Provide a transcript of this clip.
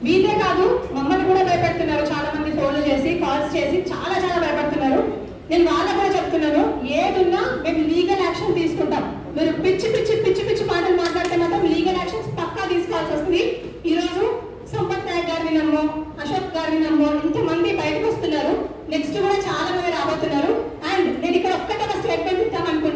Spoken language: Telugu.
వీటే కాదు మమ్మల్ని కూడా భయపెడుతున్నారు. చాలా మంది ఫోన్లు చేసి కాల్స్ చేసి చాలా చాలా భయపడుతున్నారు. నేను వాళ్ళకు కూడా చెప్తున్నాను, ఏదున్నా మేము లీగల్ యాక్షన్ తీసుకుంటాం. మీరు పిచ్చి పిచ్చి పిచ్చి పిచ్చి మాటలు మాట్లాడితే మాత్రం లీగల్ యాక్షన్స్ పక్కా తీసుకోవాల్సి వస్తుంది. ఈరోజు సంపత్ నాయక్ గారిని నమ్మో, అశోక్ గారిని నమ్మో ఇంతమంది బయటకు వస్తున్నారు. నెక్స్ట్ కూడా చాలా మంది రాబోతున్నారు. అండ్ నేను ఇక్కడ ఒక్కటే ఒక స్టేట్మెంట్ ఇద్దాం అనుకుంటున్నాను.